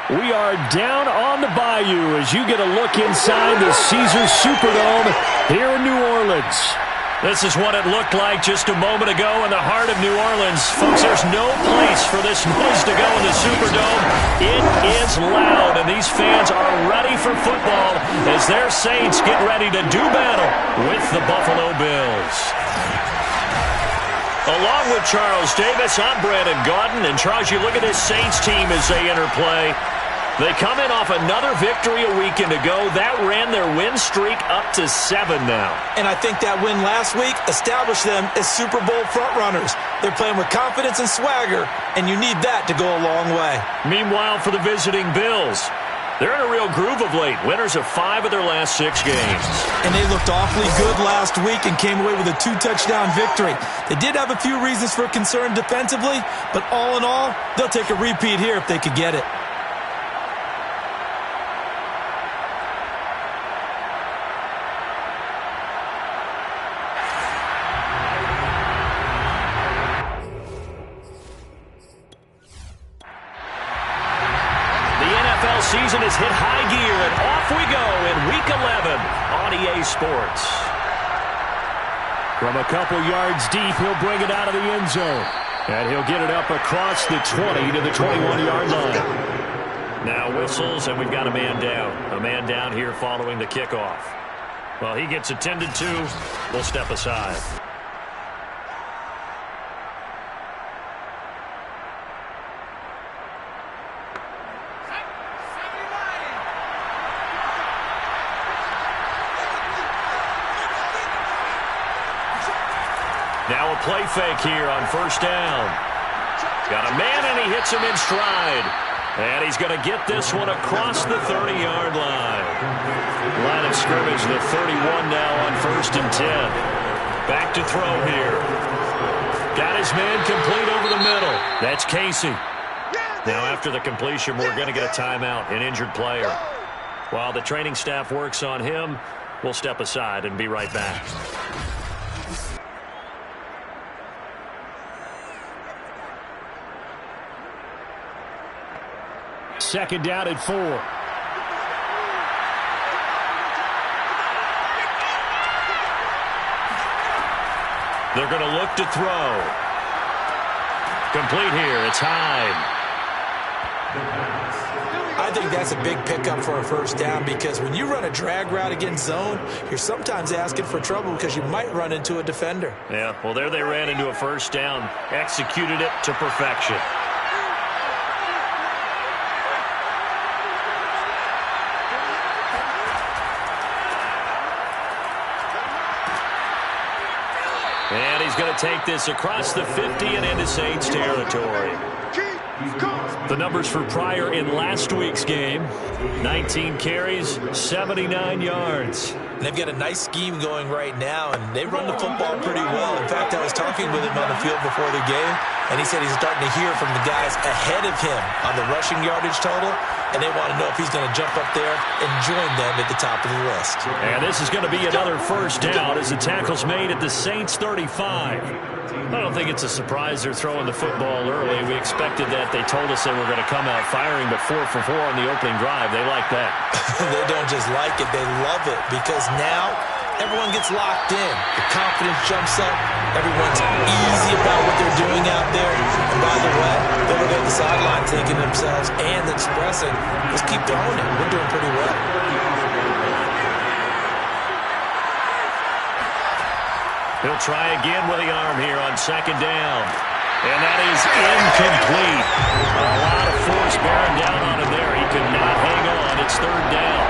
We are down on the bayou as you get a look inside the Caesars Superdome here in New Orleans. This is what it looked like just a moment ago in the heart of New Orleans. Folks, there's no place for this noise to go in the Superdome. It is loud, and these fans are ready for football as their Saints get ready to do battle with the Buffalo Bills. Along with Charles Davis, I'm Brandon Gaudin. And, Charles, you look at this Saints team as they enter play. They come in off another victory a weekend ago. That ran their win streak up to 7 now. And I think that win last week established them as Super Bowl frontrunners. They're playing with confidence and swagger, and you need that to go a long way. Meanwhile, for the visiting Bills, they're in a real groove of late. Winners of 5 of their last 6 games. And they looked awfully good last week and came away with a 2-touchdown victory. They did have a few reasons for concern defensively, but all in all, they'll take a repeat here if they could get it. Season has hit high gear, and off we go in Week 11 on EA Sports. From a couple yards deep, he'll bring it out of the end zone. And he'll get it up across the 20 to the 21-yard line. Now whistles, and we've got a man down. A man down here following the kickoff. Well, he gets attended to. We'll step aside. Now a play fake here on first down. Got a man, and he hits him in stride. And he's going to get this one across the 30-yard line. Line of scrimmage, the 31 now on first and 10. Back to throw here. Got his man complete over the middle. That's Casey. Now after the completion, we're going to get a timeout, an injured player. While the training staff works on him, we'll step aside and be right back. Second down at 4. They're going to look to throw. Complete here. It's Hyde. I think that's a big pickup for a first down because when you run a drag route against zone, you're sometimes asking for trouble because you might run into a defender. Yeah, well, there they ran into a first down. Executed it to perfection. And he's going to take this across the 50 and into Saints territory. The numbers for Pryor in last week's game: 19 carries, 79 yards. And they've got a nice scheme going right now, and they run the football pretty well. In fact, I was talking with him on the field before the game, and he said he's starting to hear from the guys ahead of him on the rushing yardage total, and they want to know if he's going to jump up there and join them at the top of the list. And this is going to be another first down as the tackle's made at the Saints 35. I don't think it's a surprise they're throwing the football early. We expected that. They told us they were going to come out firing, but 4 for 4 on the opening drive. They like that. They don't just like it. They love it because now everyone gets locked in. The confidence jumps up. Everyone's easy about what they're doing out there. And by the way, they're looking at the sideline thinking to themselves and expressing, let's keep throwing it. We're doing pretty well. He'll try again with the arm here on second down. And that is incomplete. A lot of force bearing down on him there. He could not hang on. It's third down.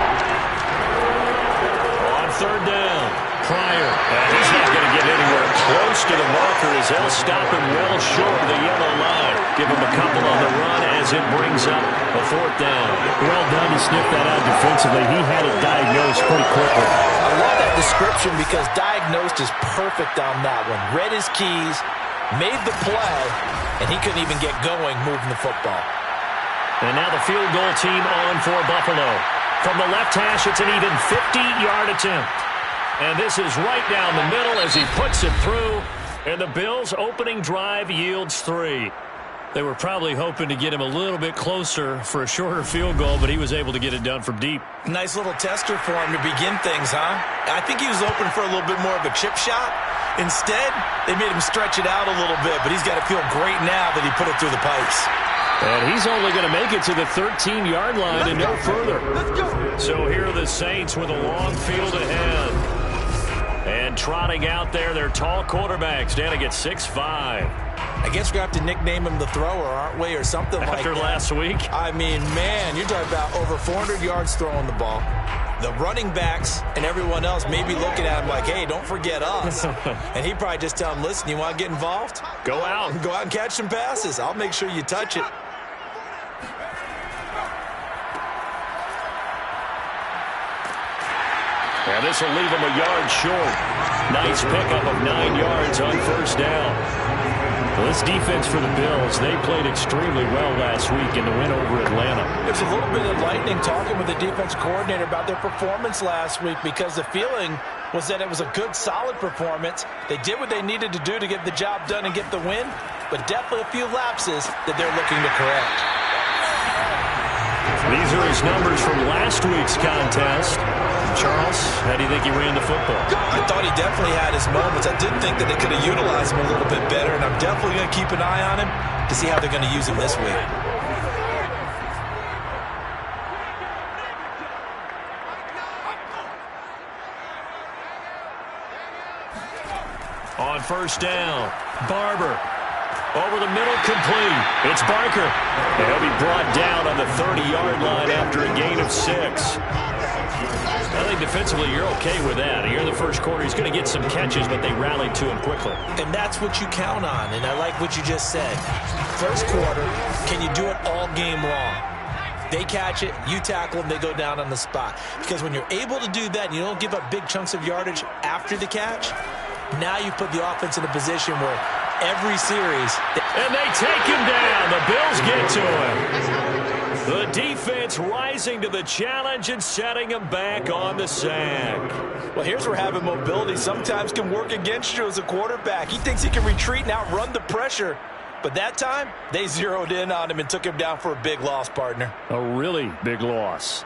On third down, Pryor. And he's not going to get anywhere close to the marker as they'll stop him well short of the yellow line. Give him a couple on the run as it brings up a fourth down. Well done to sniff that out defensively. He had it diagnosed pretty quickly. I love that description because diagnosed is perfect on that one. Read his keys, made the play, and he couldn't even get going moving the football. And now the field goal team on for Buffalo. From the left hash, it's an even 50-yard attempt. And this is right down the middle as he puts it through. And the Bills' opening drive yields 3. They were probably hoping to get him a little bit closer for a shorter field goal, but he was able to get it done from deep. Nice little tester for him to begin things, huh? I think he was open for a little bit more of a chip shot. Instead, they made him stretch it out a little bit, but he's got to feel great now that he put it through the pipes. And he's only going to make it to the 13-yard line and no further. So here are the Saints with a long field ahead. And trotting out there, their tall quarterback standing at 6'5". I guess we're going to have to nickname him the thrower, aren't we, or something like that. After last week? I mean, man, you're talking about over 400 yards throwing the ball. The running backs and everyone else may be looking at him like, hey, don't forget us. And he'd probably just tell him, listen, you want to get involved? Go out. Go out and catch some passes. I'll make sure you touch it. And this will leave him a yard short. Nice pickup of 9 yards on first down. Well, this defense for the Bills, they played extremely well last week in the win over Atlanta. There's a little bit of lightning talking with the defense coordinator about their performance last week because the feeling was that it was a good, solid performance. They did what they needed to do to get the job done and get the win, but definitely a few lapses that they're looking to correct. These are his numbers from last week's contest. Charles, how do you think he ran the football? I thought he definitely had his moments. I did think that they could have utilized him a little bit better, and I'm definitely going to keep an eye on him to see how they're going to use him this week. On first down, Barber. Over the middle, complete. It's Barker. And he'll be brought down on the 30-yard line after a gain of 6. I think defensively you're okay with that. Here in the first quarter, he's going to get some catches, but they rallied to him quickly. And that's what you count on, and I like what you just said. First quarter, can you do it all game long? They catch it, you tackle them, they go down on the spot. Because when you're able to do that and you don't give up big chunks of yardage after the catch, now you put the offense in a position where every series... And they take him down. The Bills get to him. The defense rising to the challenge and setting him back on the sack. Well, here's where having mobility sometimes can work against you as a quarterback. He thinks he can retreat and outrun the pressure. But that time, they zeroed in on him and took him down for a big loss, partner. A really big loss.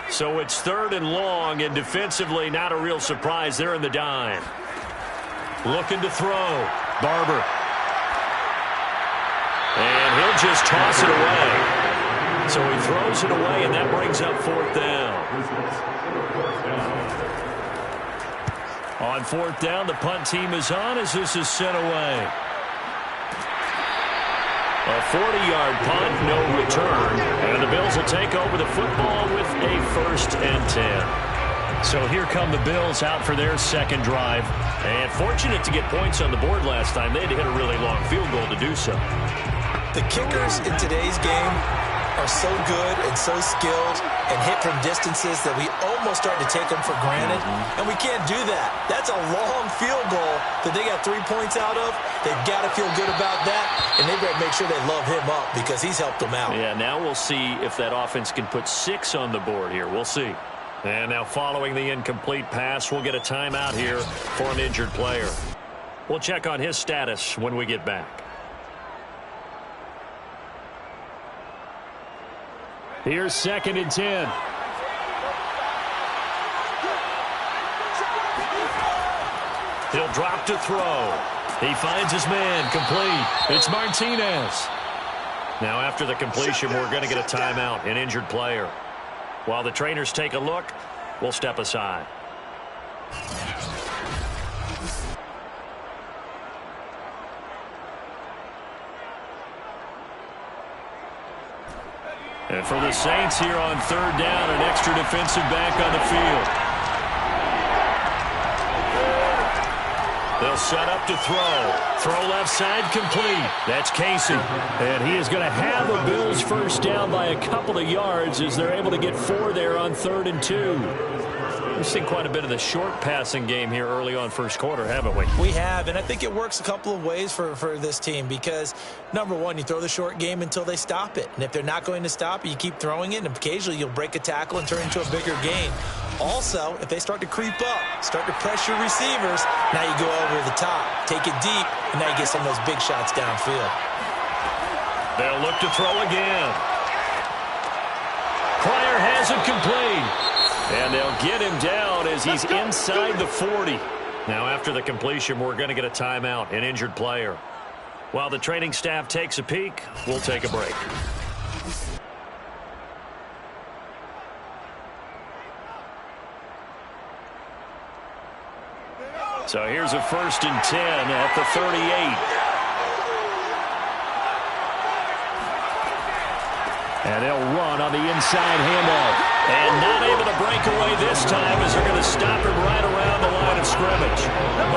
So it's 3rd and long, and defensively not a real surprise. They're in the dime. Looking to throw. Barber. And he'll just toss it away. So he throws it away, and that brings up 4th down. On 4th down, the punt team is on as this is sent away. A 40-yard punt, no return. And the Bills will take over the football with a 1st and 10. So here come the Bills out for their second drive. And fortunate to get points on the board last time. They had to hit a really long field goal to do so. The kickers in today's game are so good and so skilled and hit from distances that we almost start to take them for granted. And we can't do that. That's a long field goal that they got 3 points out of. They've got to feel good about that, and they've got to make sure they love him up because he's helped them out. Yeah, now we'll see if that offense can put 6 on the board here. We'll see. And now following the incomplete pass, we'll get a timeout here for an injured player. We'll check on his status when we get back. Here's 2nd and 10. He'll drop to throw. He finds his man, complete. It's Martinez. Now after the completion, we're going to get a timeout, an injured player. While the trainers take a look, we'll step aside. And for the Saints here on 3rd down, an extra defensive back on the field. They'll set up to throw. Throw left side, complete. That's Casey. And he is going to have a Bills first down by a couple of yards as they're able to get 4 there on 3rd and 2. We've seen quite a bit of the short passing game here early on first quarter, haven't we? We have, and I think it works a couple of ways for this team because, number one, you throw the short game until they stop it. And if they're not going to stop it, you keep throwing it, and occasionally you'll break a tackle and turn into a bigger gain. Also, if they start to creep up, start to pressure receivers, now you go over the top, take it deep, and now you get some of those big shots downfield. They'll look to throw again. Pryor has it complete. And they'll get him down as he's inside the 40. Now, after the completion, we're going to get a timeout, an injured player. While the training staff takes a peek, we'll take a break. So here's a 1st and 10 at the 38. And they'll run on the inside handoff. And not able to break away this time as they're going to stop him right around the line of scrimmage.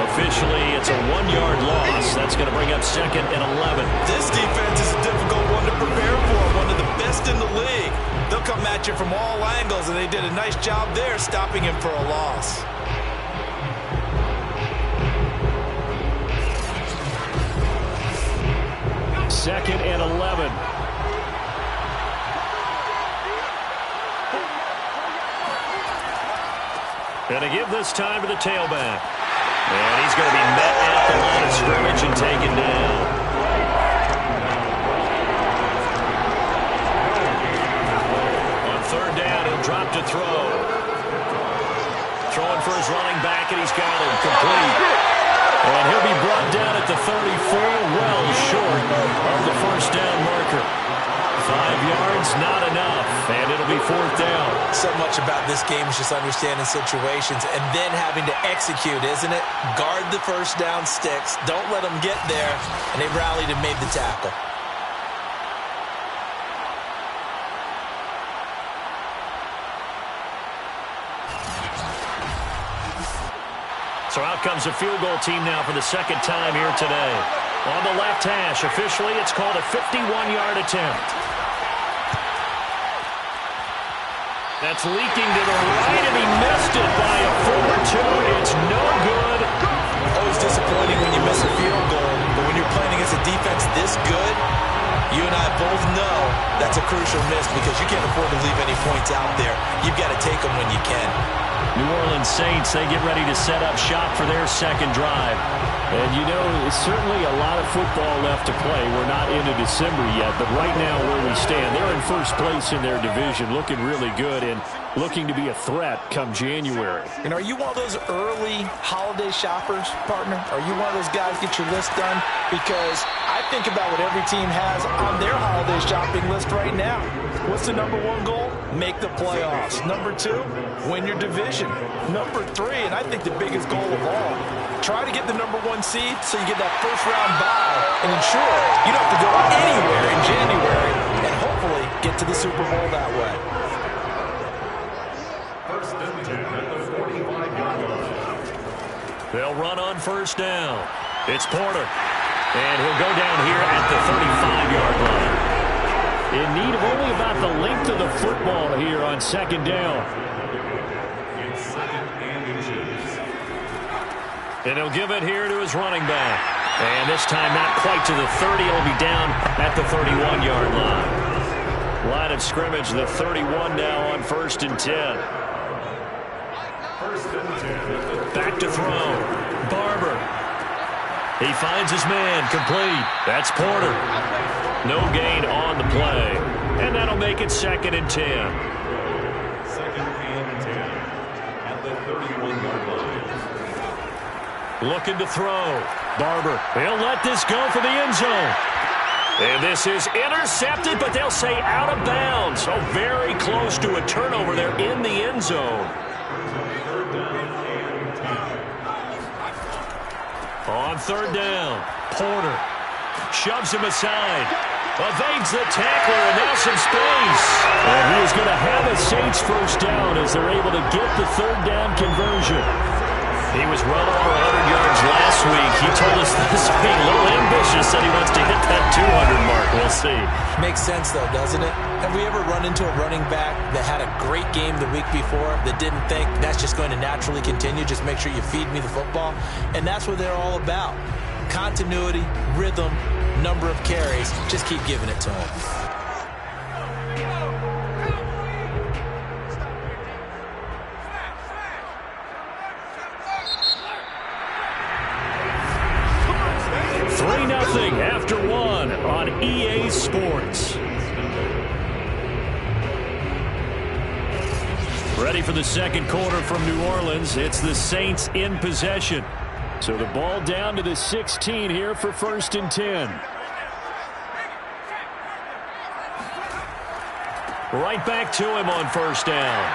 Officially, it's a 1-yard loss. That's going to bring up 2nd and 11. This defense is a difficult one to prepare for, one of the best in the league. They'll come at you from all angles, and they did a nice job there stopping him for a loss. Second and 11. Going to give this time to the tailback. And he's going to be met at the line of scrimmage and taken down. On 3rd down, he'll drop to throw. Throwing for his running back, and he's got him complete. And he'll be brought down at the 34, well short of the 1st down marker. 5 yards, not enough, and it'll be 4th down. So much about this game is just understanding situations and then having to execute, isn't it? Guard the 1st down sticks. Don't let them get there, and they rallied and made the tackle. So out comes a field goal team now for the 2nd time here today. On the left hash, officially it's called a 51-yard attempt. That's leaking to the right, and he missed it by a foot or two. It's no good. Always disappointing when you miss a field goal, but when you're playing against a defense this good, you and I both know that's a crucial miss because you can't afford to leave any points out there. You've got to take them when you can. New Orleans Saints, they get ready to set up shop for their 2nd drive. And, you know, it's certainly a lot of football left to play. We're not into December yet, but right now where we stand, they're in 1st place in their division, looking really good and looking to be a threat come January. And are you one of those early holiday shoppers, partner? Are you one of those guys get your list done? Because I think about what every team has on their holiday shopping list right now. What's the number 1 goal? Make the playoffs. Number 2, win your division. Number 3, and I think the biggest goal of all, try to get the number 1 seed so you get that 1st round bye and ensure you don't have to go anywhere in January and hopefully get to the Super Bowl that way. 1st and 10 at the 45-yard line. They'll run on 1st down. It's Porter. And he'll go down here at the 35-yard line. In need of only about the length of the football here on 2nd down. It's 2nd and inches. And he'll give it here to his running back. And this time not quite to the 30. He'll be down at the 31-yard line. Line of scrimmage, the 31 now on 1st and 10. 1st and 10. Back to throw. Barber. He finds his man, complete. That's Porter. No gain on the play. And that'll make it 2nd and 10. 2nd and 10 at the 31-yard line. Looking to throw. Barber. He'll let this go for the end zone. And this is intercepted, but they'll say out of bounds. So very close to a turnover there in the end zone. On 3rd down, Porter shoves him aside, evades the tackler, and now some space. And he is going to have a Saints 1st down as they're able to get the 3rd down conversion. He was well over 100 yards last week. He told us this week, a little ambitious, said he wants to hit that 200 mark. We'll see. Makes sense, though, doesn't it? Have we ever run into a running back that had a great game the week before that didn't think that's just going to naturally continue? Just make sure you feed me the football. And that's what they're all about. Continuity, rhythm, number of carries. Just keep giving it to them. Ready for the second quarter from New Orleans. It's the Saints in possession. So the ball down to the 16 here for 1st and 10. Right back to him on 1st down.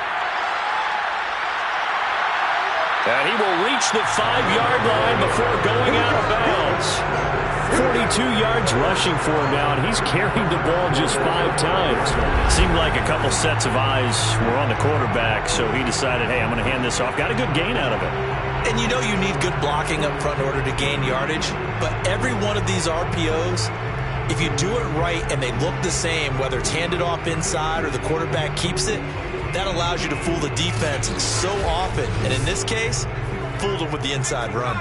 And he will reach the 5-yard line before going out of bounds. 42 yards rushing for him now, and he's carried the ball just 5 times. Seemed like a couple sets of eyes were on the quarterback, so he decided, hey, I'm going to hand this off. Got a good gain out of it. And you know you need good blocking up front in order to gain yardage, but every one of these RPOs, if you do it right and they look the same, whether it's handed off inside or the quarterback keeps it, that allows you to fool the defense so often. And in this case, fooled them with the inside run.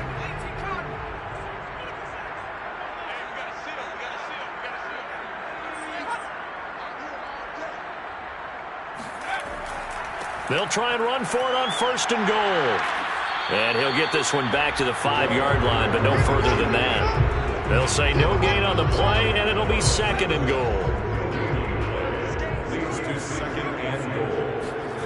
They'll try and run for it on 1st and goal. And he'll get this one back to the 5-yard line, but no further than that. They'll say no gain on the play, and it'll be 2nd and goal. Leads to 2nd and goal.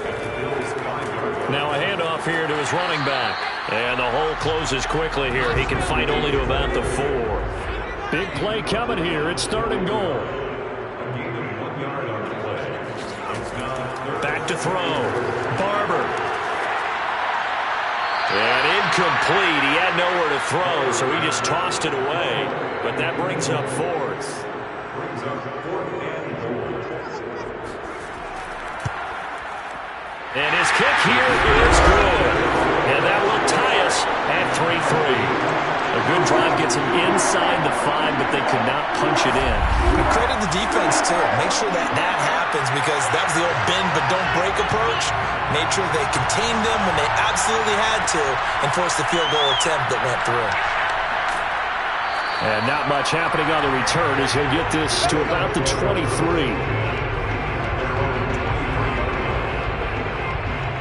At the Bills' 5-yard line. Now a handoff here to his running back. And the hole closes quickly here. He can fight only to about the 4. Big play coming here. It's 3rd and goal. A gain of 1 yard on the play. It's now Back to throw. Barber. And incomplete. He had nowhere to throw, so he just tossed it away. But that brings up 4th. brings up 4th and goal. And his kick here is good. And that will tie us at 3-3. A good drive gets him inside the 5, but they could not punch it in. We credit the defense, too. Make sure that happens, because that was the old bend but don't break approach. Made sure they contained them when they absolutely had to and forced the field goal attempt that went through. And not much happening on the return as he'll get this to about the 23.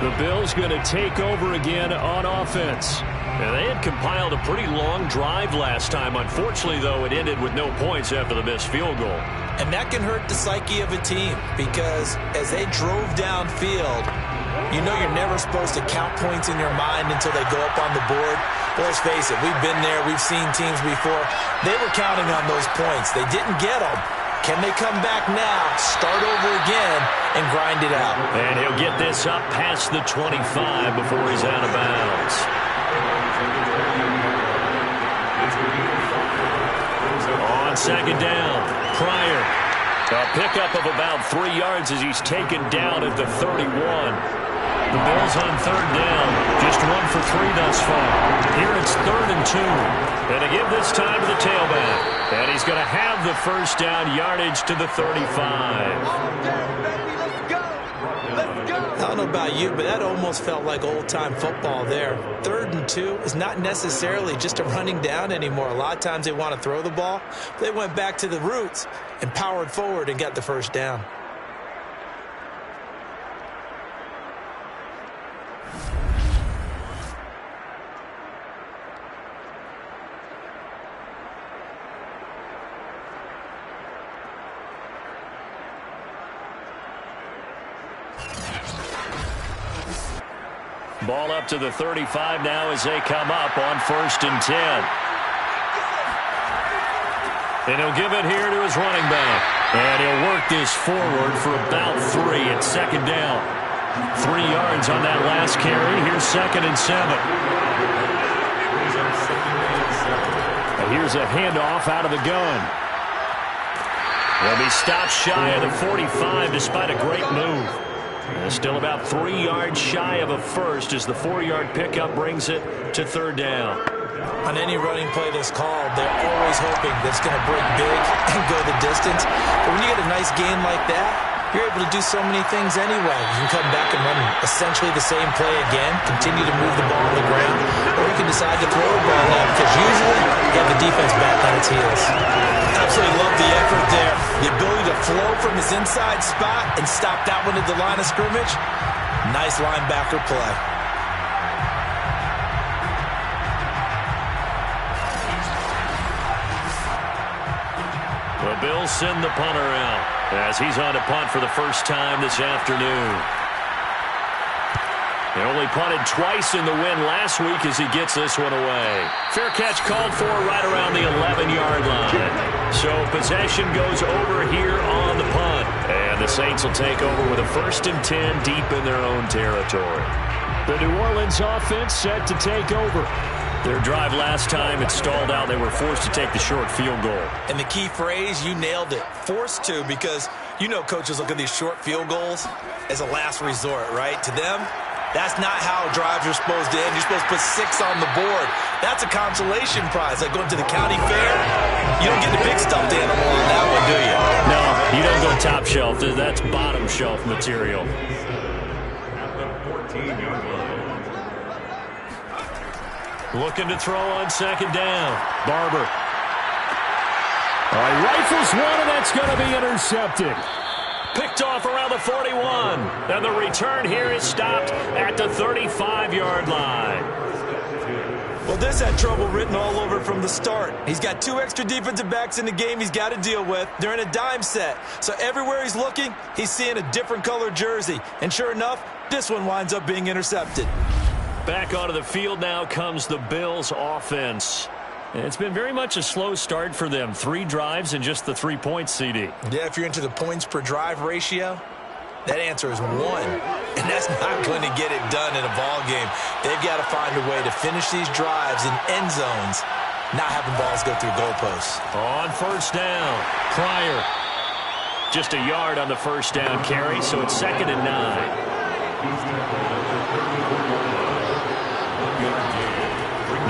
The Bills going to take over again on offense. And they had compiled a pretty long drive last time. Unfortunately, though, it ended with no points after the missed field goal. And that can hurt the psyche of a team, because as they drove downfield, you know you're never supposed to count points in your mind until they go up on the board. But let's face it, we've been there. We've seen teams before. They were counting on those points. They didn't get them. Can they come back now, start over again, and grind it out? And he'll get this up past the 25 before he's out of bounds. On 2nd down, Pryor. A pickup of about 3 yards as he's taken down at the 31. The Bills on 3rd down, just 1 for 3 thus far. Here it's 3rd and 2. And to give this time to the tailback. And he's going to have the 1st down, yardage to the 35. I don't know about you, but that almost felt like old-time football there. 3rd and 2 is not necessarily just a running down anymore. A lot of times they want to throw the ball. They went back to the roots and powered forward and got the 1st down. Ball up to the 35 now as they come up on 1st and 10. And he'll give it here to his running back. And he'll work this forward for about 3 at 2nd down. 3 yards on that last carry. Here's 2nd and 7. And here's a handoff out of the gun. He'll be stopped shy of the 45 despite a great move. And still about 3 yards shy of a first as the 4-yard pickup brings it to 3rd down. On any running play that's called, they're always hoping that it's going to break big and go the distance. But when you get a nice gain like that, you're able to do so many things anyway. You can come back and run essentially the same play again, continue to move the ball on the ground, or you can decide to throw the ball now, because usually you have the defense back on its heels. Absolutely love the effort there. The ability to flow from his inside spot and stop that one at the line of scrimmage. Nice linebacker play. The Bills send the punter out as he's on to punt for the first time this afternoon. He only punted twice in the win last week as he gets this one away. Fair catch called for right around the 11-yard line. So possession goes over here on the punt. And the Saints will take over with a 1st and 10 deep in their own territory. The New Orleans offense set to take over. Their drive last time, it stalled out. They were forced to take the short field goal. And the key phrase, you nailed it, forced to, because you know coaches look at these short field goals as a last resort, right? To them, that's not how drives are supposed to end. You're supposed to put 6 on the board. That's a consolation prize. Like going to the county fair, you don't get the big stuffed animal on that one, do you? No, you don't go top shelf. That's bottom shelf material. At the 14-yard line. Looking to throw on 2nd down. Barber. All right, rifles one, and that's going to be intercepted. Picked off around the 41. And the return here is stopped at the 35-yard line. Well, this had trouble written all over from the start. He's got 2 extra defensive backs in the game he's got to deal with. They're in a dime set. So everywhere he's looking, he's seeing a different color jersey. And sure enough, this one winds up being intercepted. Back onto the field now comes the Bills offense. It's been very much a slow start for them. 3 drives and just the 3 points, CD. Yeah, if you're into the points per drive ratio, that answer is 1. And that's not going to get it done in a ball game. They've got to find a way to finish these drives in end zones, not having balls go through goalposts. On 1st down, Pryor. Just a yard on the 1st down carry, so it's 2nd and 9.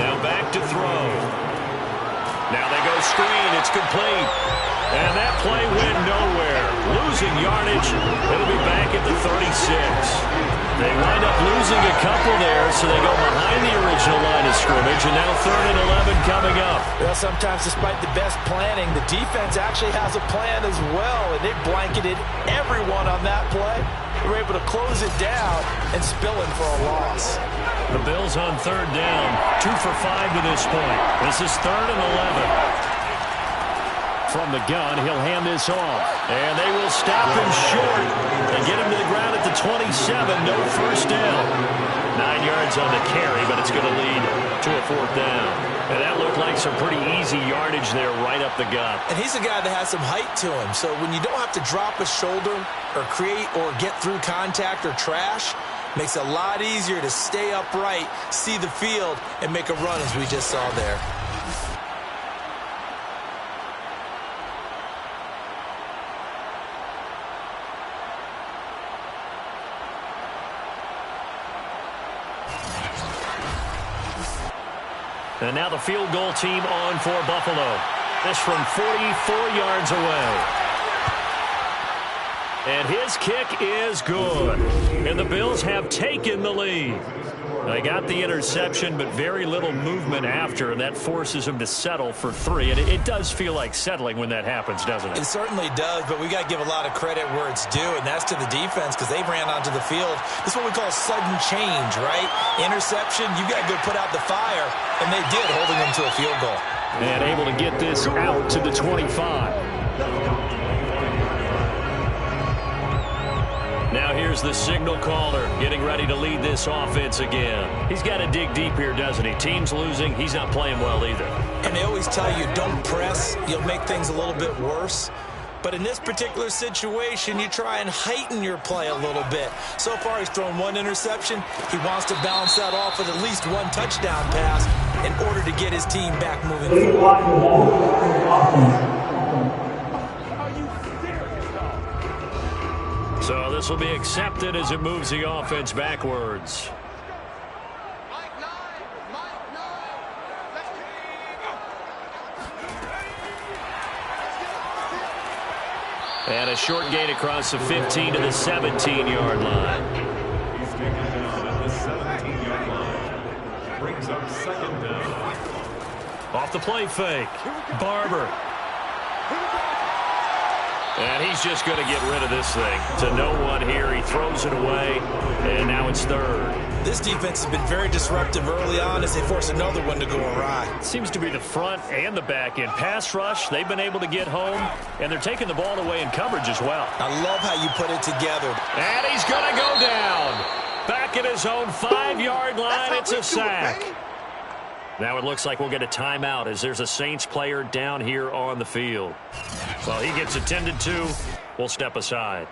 Now back to throw. Now they go screen. It's complete. And that play went nowhere. Losing yardage. It'll be back at the 36. They wind up losing a couple there, so they go behind the original line of scrimmage, and now 3rd and 11 coming up. Well, sometimes despite the best planning, the defense actually has a plan as well, and they blanketed everyone on that play. They were able to close it down and spill in for a loss. The Bills on 3rd down, 2 for 5 to this point. This is 3rd and 11. From the gun, he'll hand this off. And they will stop him short and get him to the ground at the 27. No 1st down. 9 yards on the carry, but it's going to lead to a 4th down. And that looked like some pretty easy yardage there right up the gut. And he's a guy that has some height to him. So when you don't have to drop a shoulder or create or get through contact or trash, makes it a lot easier to stay upright, see the field, and make a run as we just saw there. And now the field goal team on for Buffalo. This from 44 yards away. And his kick is good. And the Bills have taken the lead. They got the interception, but very little movement after, and that forces them to settle for 3. And it does feel like settling when that happens, doesn't it? It certainly does, but we got to give a lot of credit where it's due, and that's to the defense because they ran onto the field. This is what we call sudden change, right? Interception, you got to go put out the fire, and they did, holding them to a field goal. And able to get this out to the 25. Now here's the signal caller getting ready to lead this offense again. He's got to dig deep here, doesn't he? Team's losing. He's not playing well either. And they always tell you, don't press. You'll make things a little bit worse. But in this particular situation, you try and heighten your play a little bit. So far, he's thrown 1 interception. He wants to balance that off with at least 1 touchdown pass in order to get his team back moving forward. So this will be accepted as it moves the offense backwards. And a short gain across the 15 to the 17-yard line. He's taken down at the 17-yard line. Brings up 2nd down. Off the play fake. Barber. And he's just going to get rid of this thing. To no one here. He throws it away. And now it's 3rd. This defense has been very disruptive early on as they force another one to go awry. Seems to be the front and the back end. Pass rush, they've been able to get home. And they're taking the ball away in coverage as well. I love how you put it together. And he's going to go down. Back at his his own 5-yard line. It's a sack. Now it looks like we'll get a timeout as there's a Saints player down here on the field. Well, he gets attended to. We'll step aside.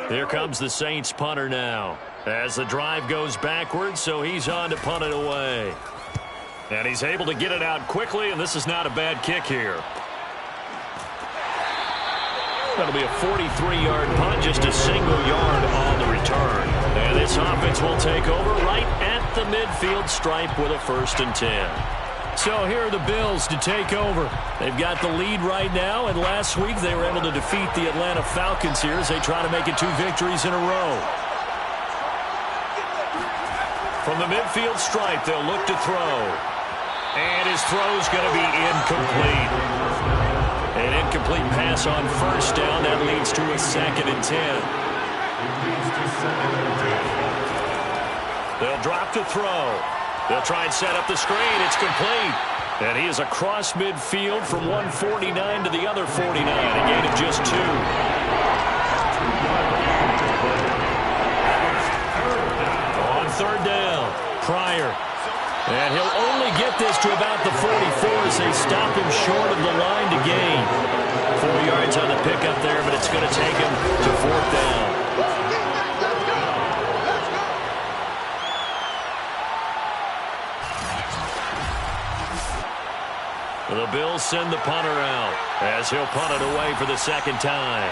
Here comes the Saints punter now as the drive goes backwards, so he's on to punt it away. And he's able to get it out quickly, and this is not a bad kick here. That'll be a 43-yard punt, just a single yard on the return. And this offense will take over right at the midfield stripe with a 1st and 10. So here are the Bills to take over. They've got the lead right now, and last week they were able to defeat the Atlanta Falcons here as they try to make it 2 victories in a row. From the midfield stripe, they'll look to throw. And his throw's going to be incomplete. An incomplete pass on 1st down. That leads to a 2nd and 10. They'll drop to throw. They'll try and set up the screen. It's complete. And he is across midfield from 149 to the other 49. A gain of just 2. On 3rd down, Pryor. And he'll only get this to about the 44 as they stop him short of the line to gain. 4 yards on the pickup there, but it's going to take him to 4th down. The Bills send the punter out as he'll punt it away for the 2nd time.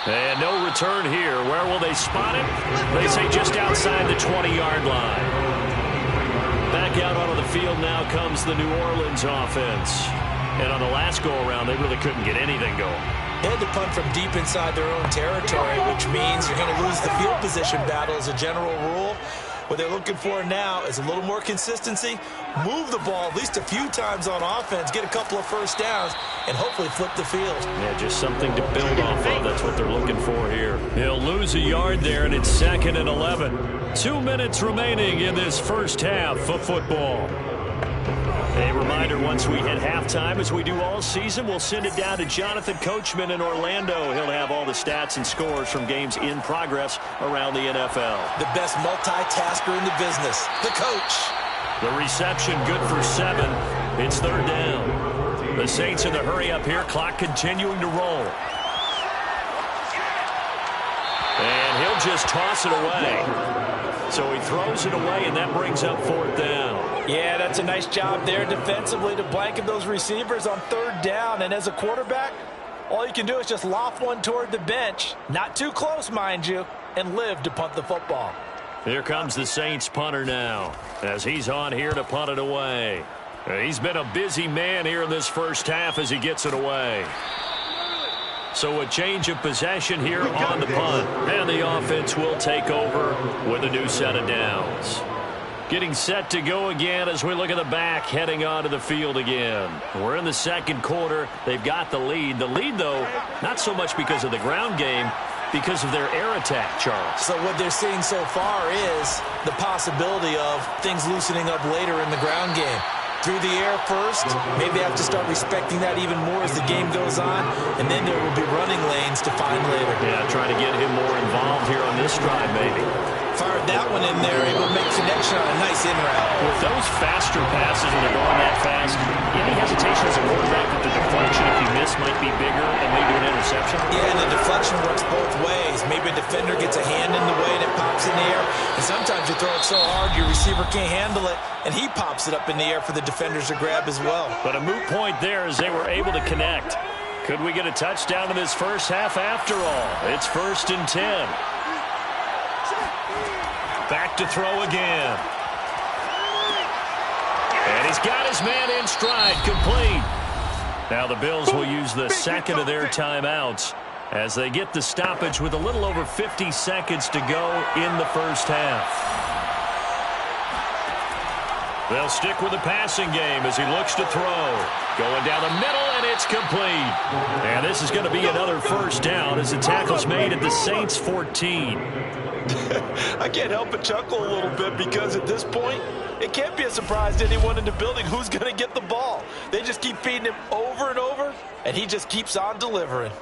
And no return here. Where will they spot it? They say just outside the 20-yard line. Back out onto the field now comes the New Orleans offense. And on the last go-around, they really couldn't get anything going. They had to punt from deep inside their own territory, which means you're going to lose the field position battle as a general rule. What they're looking for now is a little more consistency, move the ball at least a few times on offense, get a couple of 1st downs, and hopefully flip the field. Yeah, just something to build off of. That's what they're looking for here. He'll lose a yard there, and it's 2nd and 11. 2 minutes remaining in this first half of football. A reminder, once we hit halftime, as we do all season, we'll send it down to Jonathan Coachman in Orlando. He'll have all the stats and scores from games in progress around the NFL. The best multitasker in the business, the coach. The reception good for 7. It's 3rd down. The Saints in the hurry up here, clock continuing to roll. And he'll just toss it away. So he throws it away, and that brings up 4th down. Yeah, that's a nice job there defensively to blanket those receivers on 3rd down. And as a quarterback, all you can do is just loft one toward the bench. Not too close, mind you, and live to punt the football. Here comes the Saints punter now as he's on here to punt it away. He's been a busy man here in this first half as he gets it away. So a change of possession here on the punt. And the offense will take over with a new set of downs. Getting set to go again as we look at the back, heading onto the field again. We're in the 2nd quarter. They've got the lead. The lead, though, not so much because of the ground game, because of their air attack, Charles. So what they're seeing so far is the possibility of things loosening up later in the ground game. Through the air first, maybe they have to start respecting that even more as the game goes on, and then there will be running lanes to find later. Yeah, trying to get him more involved here on this drive, maybe. Fired that one in there, able to make connection on a nice in route. With those faster passes when they're going that fast, any hesitation as a quarterback that the deflection, if you miss, might be bigger and maybe an interception? Yeah, and the deflection works both ways. Maybe a defender gets a hand in the way and it pops in the air, and sometimes you throw it so hard your receiver can't handle it, and he pops it up in the air for the defenders to grab as well. But a moot point there as they were able to connect. Could we get a touchdown in this first half after all? It's 1st and 10. Back to throw again. And he's got his man in stride, complete. Now the Bills will use the 2nd of their timeouts as they get the stoppage with a little over 50 seconds to go in the first half. They'll stick with the passing game as he looks to throw. Going down the middle, and it's complete. And this is going to be another first down as the tackle's made at the Saints' 14. I can't help but chuckle a little bit because at this point, it can't be a surprise to anyone in the building who's going to get the ball. They just keep feeding him over and over, and he just keeps on delivering.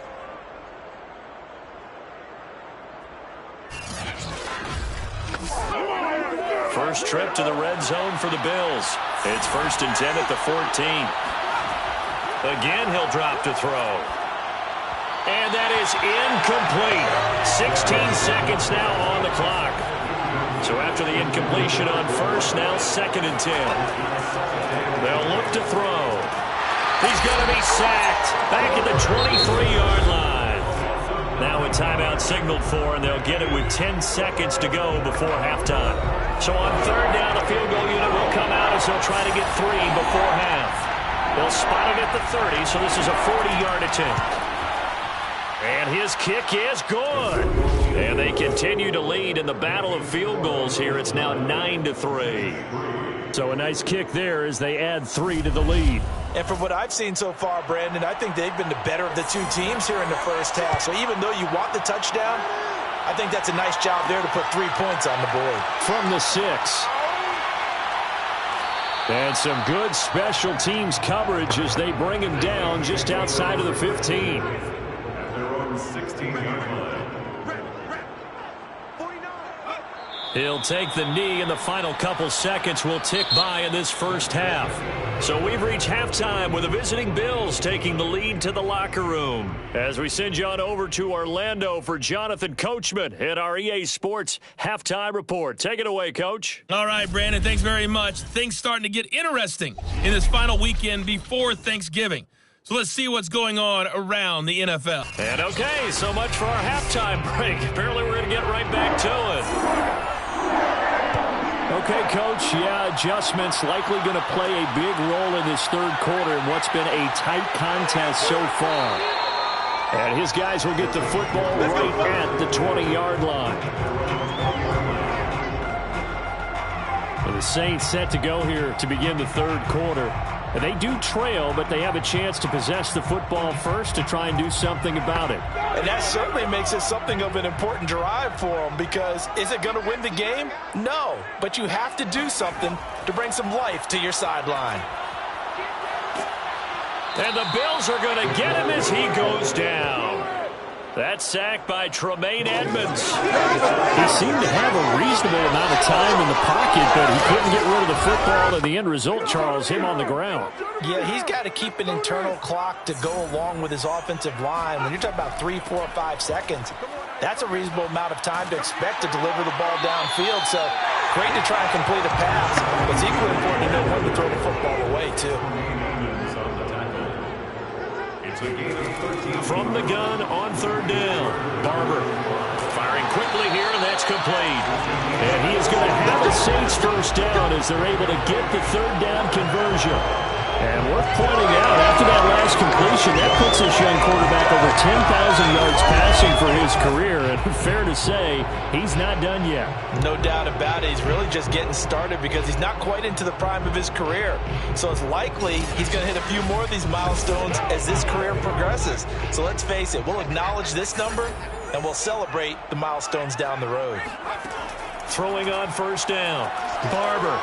First trip to the red zone for the Bills. It's 1st and 10 at the 14. Again, he'll drop to throw. And that is incomplete. 16 seconds now on the clock. So after the incompletion on first, now 2nd and 10. They'll look to throw. He's going to be sacked back at the 23-yard line. Now a timeout signaled for, and they'll get it with 10 seconds to go before halftime. So on 3rd down, the field goal unit will come out as they'll try to get 3 before half. They'll spot it at the 30, so this is a 40-yard attempt. And his kick is good. And they continue to lead in the battle of field goals here. It's now 9-3. So a nice kick there as they add 3 to the lead. And from what I've seen so far, Brandon, I think they've been the better of the two teams here in the first half. So even though you want the touchdown, I think that's a nice job there to put 3 points on the board. From the 6. And some good special teams coverage as they bring him down just outside of the 15. 16-yard line. He'll take the knee, and the final couple seconds will tick by in this first half. So we've reached halftime with the visiting Bills taking the lead to the locker room. As we send you on over to Orlando for Jonathan Coachman at our EA Sports Halftime Report. Take it away, Coach. All right, Brandon, thanks very much. Things starting to get interesting in this final weekend before Thanksgiving. So let's see what's going on around the NFL. And okay, so much for our halftime break. Apparently we're going to get right back to it. Okay, Coach, yeah, adjustments likely going to play a big role in this 3rd quarter in what's been a tight contest so far. And his guys will get the football right at the 20-yard line. And the Saints set to go here to begin the 3rd quarter. They do trail, but they have a chance to possess the football first to try and do something about it. And that certainly makes it something of an important drive for them because is it going to win the game? No, but you have to do something to bring some life to your sideline. And the Bills are going to get him as he goes down. That sack by Tremaine Edmonds. He seemed to have a reasonable amount of time in the pocket, but he couldn't get rid of the football, and the end result, Charles, him on the ground. Yeah, he's got to keep an internal clock to go along with his offensive line. When you're talking about 3, 4, 5 seconds, that's a reasonable amount of time to expect to deliver the ball downfield. So great to try and complete a pass. It's equally important to know when to throw the football away, too. From the gun on 3rd down, Barber firing quickly here, and that's complete. And he is going to have the Saints first down as they're able to get the 3rd down conversion. And worth pointing out, after that last completion, that puts this young quarterback over 10,000 yards passing for his career. And fair to say, he's not done yet. No doubt about it. He's really just getting started because he's not quite into the prime of his career. So it's likely he's going to hit a few more of these milestones as this career progresses. So let's face it, we'll acknowledge this number and we'll celebrate the milestones down the road. Throwing on 1st down, Barber.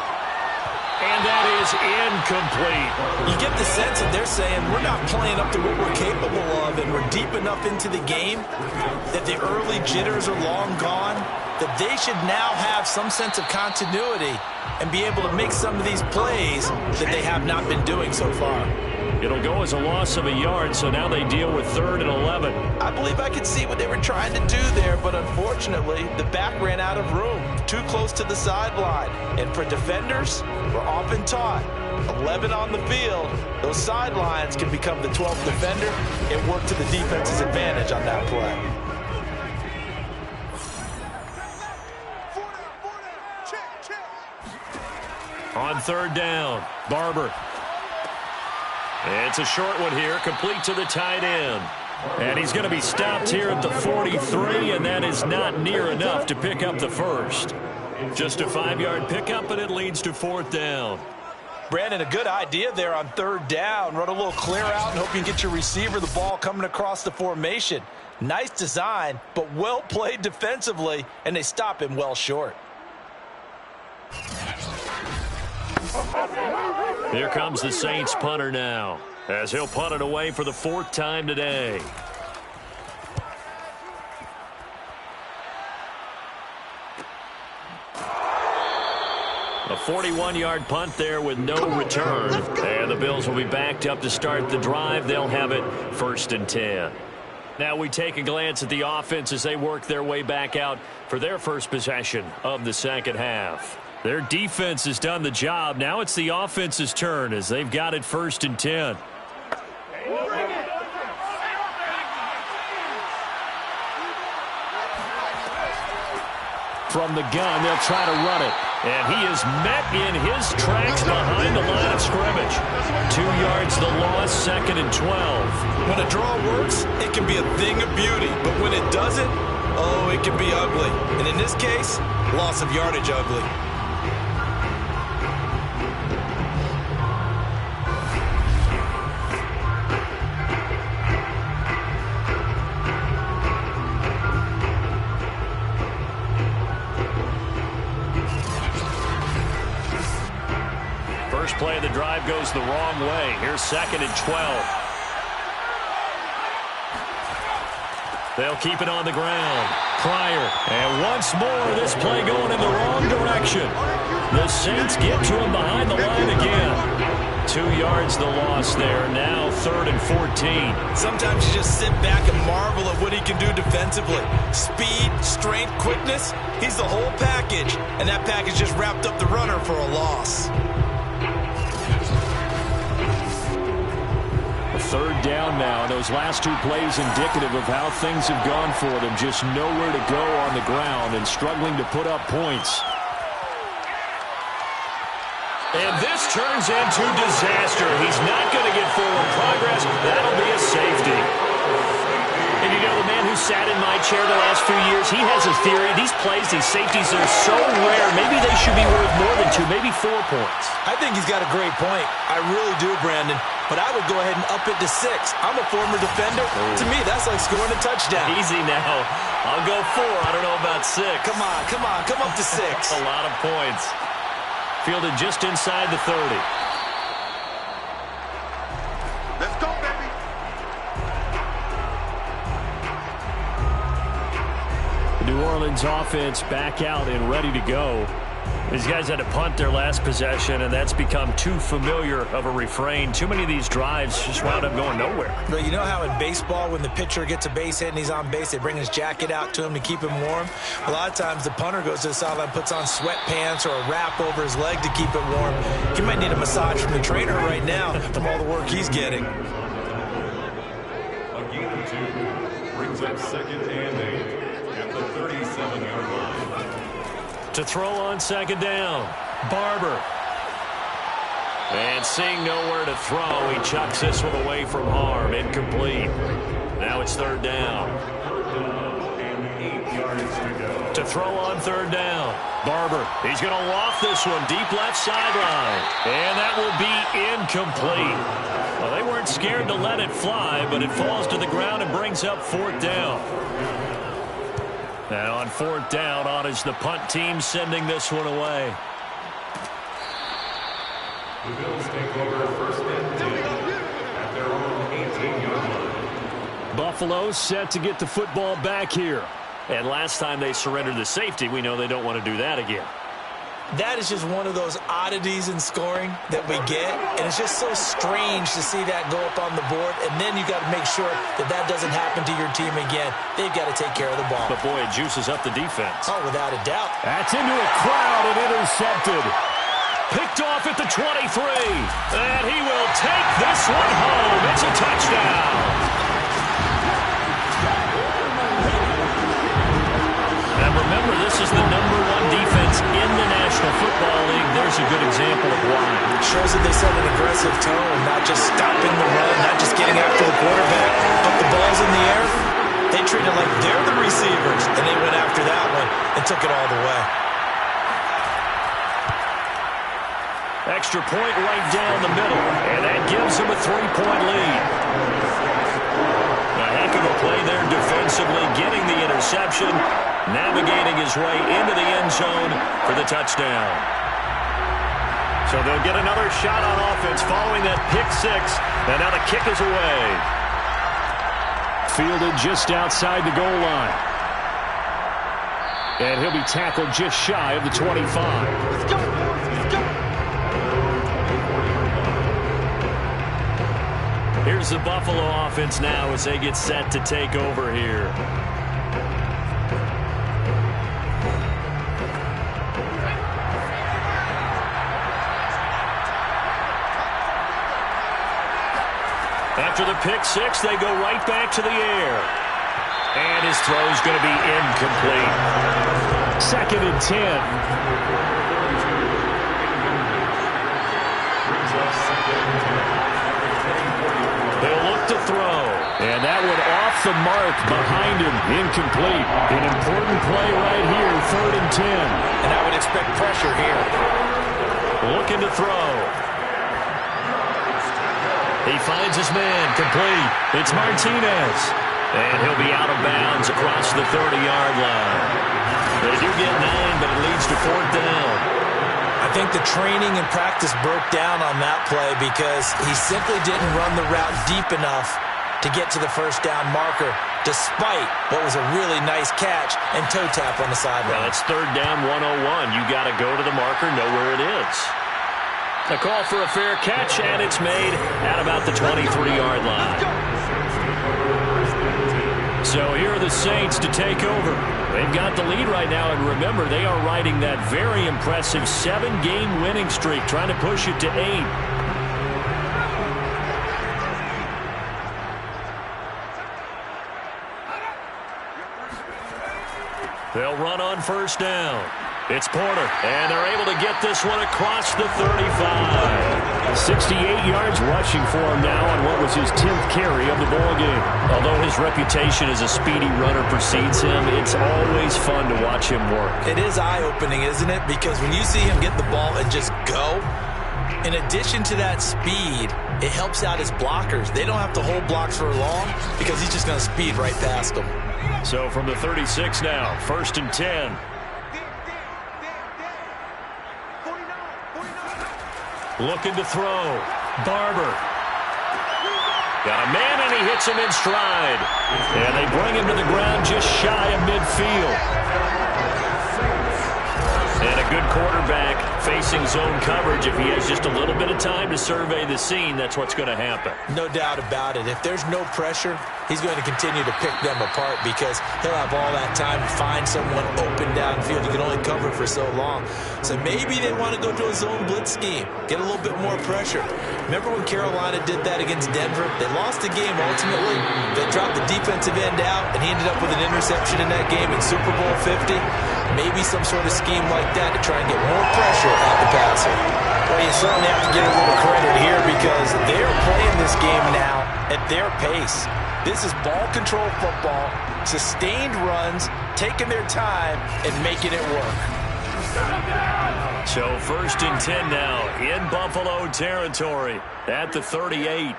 And that is incomplete. You get the sense that they're saying we're not playing up to what we're capable of and we're deep enough into the game that the early jitters are long gone, that they should now have some sense of continuity and be able to make some of these plays that they have not been doing so far. It'll go as a loss of a yard, so now they deal with 3rd and 11. I believe I could see what they were trying to do there, but unfortunately, the back ran out of room, too close to the sideline. And for defenders, we're often taught, 11 on the field, those sidelines can become the 12th defender and work to the defense's advantage on that play. On 3rd down, Barber. It's a short one here, complete to the tight end. And he's going to be stopped here at the 43, and that is not near enough to pick up the first. Just a 5-yard pickup, and it leads to 4th down. Brandon, a good idea there on 3rd down. Run a little clear out and hope you can get your receiver the ball coming across the formation. Nice design, but well played defensively, and they stop him well short. Here comes the Saints punter now, as he'll punt it away for the 4th time today. A 41-yard punt there with no return. And the Bills will be backed up to start the drive. They'll have it 1st and 10. Now we take a glance at the offense as they work their way back out for their first possession of the second half. Their defense has done the job. Now it's the offense's turn as they've got it 1st and 10. From the gun, they'll try to run it. And he is met in his tracks behind the line of scrimmage. 2 yards the loss, 2nd and 12. When a draw works, it can be a thing of beauty. But when it doesn't, oh, it can be ugly. And in this case, loss of yardage ugly. Play of the drive goes the wrong way. Here's 2nd and 12. They'll keep it on the ground. Pryor. And once more, this play going in the wrong direction. The Saints get to him behind the line again. 2 yards the loss there. Now 3rd and 14. Sometimes you just sit back and marvel at what he can do defensively. Speed, strength, quickness. He's the whole package. And that package just wrapped up the runner for a loss. 3rd down now. Those last 2 plays indicative of how things have gone for them. Just nowhere to go on the ground and struggling to put up points. And this turns into disaster. He's not going to get forward progress. That'll be a safety. And you know, the man who sat in my chair the last few years, he has a theory. These plays, these safeties, they're so rare. Maybe they should be worth more than 2, maybe 4 points. I think he's got a great point. I really do, Brandon. But I would go ahead and up it to 6. I'm a former defender. To me, that's like scoring a touchdown. Easy now. I'll go 4. I don't know about 6. Come on. Come up to 6. A lot of points. Fielded just inside the 30. Let's go, baby. The New Orleans offense back out and ready to go. These guys had to punt their last possession, and that's become too familiar of a refrain. Too many of these drives just wound up going nowhere. But you know how in baseball, when the pitcher gets a base hit and he's on base, they bring his jacket out to him to keep him warm? A lot of times the punter goes to the sideline, puts on sweatpants or a wrap over his leg to keep it warm. He might need a massage from the trainer right now from all the work he's getting. A gain of 2 brings up 2nd and 8 at the 37-yard line. To throw on 2nd down, Barber. And seeing nowhere to throw, he chucks this one away from harm. Incomplete. Now it's 3rd down. And 8 yards to go. To throw on 3rd down, Barber. He's going to loft this one deep left sideline. And that will be incomplete. Well, they weren't scared to let it fly, but it falls to the ground and brings up 4th down. Now on 4th down, on is the punt team sending this one away. The Bills take over 1st and 10 at their own 18-yard line. Buffalo set to get the football back here. And last time they surrendered the safety, we know they don't want to do that again. That is just one of those oddities in scoring that we get, and it's just so strange to see that go up on the board, and then you got to make sure that that doesn't happen to your team again. They've got to take care of the ball. But boy, it juices up the defense. Oh, without a doubt. That's into a crowd and intercepted. Picked off at the 23, and he will take this one home. It's a touchdown. And remember, this is the #1 defense in the National Football League. There's a good example of why. It shows that they set an aggressive tone, not just stopping the run, not just getting after the quarterback, but the ball's in the air. They treat it like they're the receivers, and they went after that one and took it all the way. Extra point right down the middle, and that gives him a 3-point lead. A heck of a play there defensively, getting the interception, navigating his way into the end zone for the touchdown. So they'll get another shot on offense following that pick six, and now the kick is away. Fielded just outside the goal line. And he'll be tackled just shy of the 25. Let's go, boys. Let's go. Here's the Buffalo offense now as they get set to take over here. After the pick six, they go right back to the air. And his throw is going to be incomplete. 2nd and 10. They'll look to throw. And that one off the mark behind him. Incomplete. An important play right here, 3rd and 10. And I would expect pressure here. Looking to throw. He finds his man, complete. It's Martinez. And he'll be out of bounds across the 30-yard line. They do get 9, but it leads to 4th down. I think the training and practice broke down on that play because he simply didn't run the route deep enough to get to the first down marker, despite what was a really nice catch and toe tap on the sideline. Well, it's 3rd down 101. You got to go to the marker, know where it is. A call for a fair catch, and it's made at about the 23-yard line. So here are the Saints to take over. They've got the lead right now, and remember, they are riding that very impressive 7-game winning streak, trying to push it to 8. They'll run on 1st down. It's Porter, and they're able to get this one across the 35. 68 yards rushing for him now on what was his 10th carry of the ballgame. Although his reputation as a speedy runner precedes him, it's always fun to watch him work. It is eye-opening, isn't it? Because when you see him get the ball and just go, in addition to that speed, it helps out his blockers. They don't have to hold blocks for long because he's just going to speed right past them. So from the 36 now, 1st and 10. Looking to throw. Barber. Got a man, and he hits him in stride. And they bring him to the ground just shy of midfield. And a good quarterback facing zone coverage. If he has just a little bit of time to survey the scene, that's what's going to happen. No doubt about it. If there's no pressure, he's going to continue to pick them apart because he'll have all that time to find someone open downfield. He can only cover for so long. So maybe they want to go to a zone blitz scheme, get a little bit more pressure. Remember when Carolina did that against Denver? They lost the game ultimately. They dropped the defensive end out, and he ended up with an interception in that game in Super Bowl 50. Maybe some sort of scheme like that to try and get more pressure at the passer. Well, you certainly have to give a little credit here because they're playing this game now at their pace. This is ball control football, sustained runs, taking their time, and making it work. So 1st and 10 now in Buffalo territory at the 38.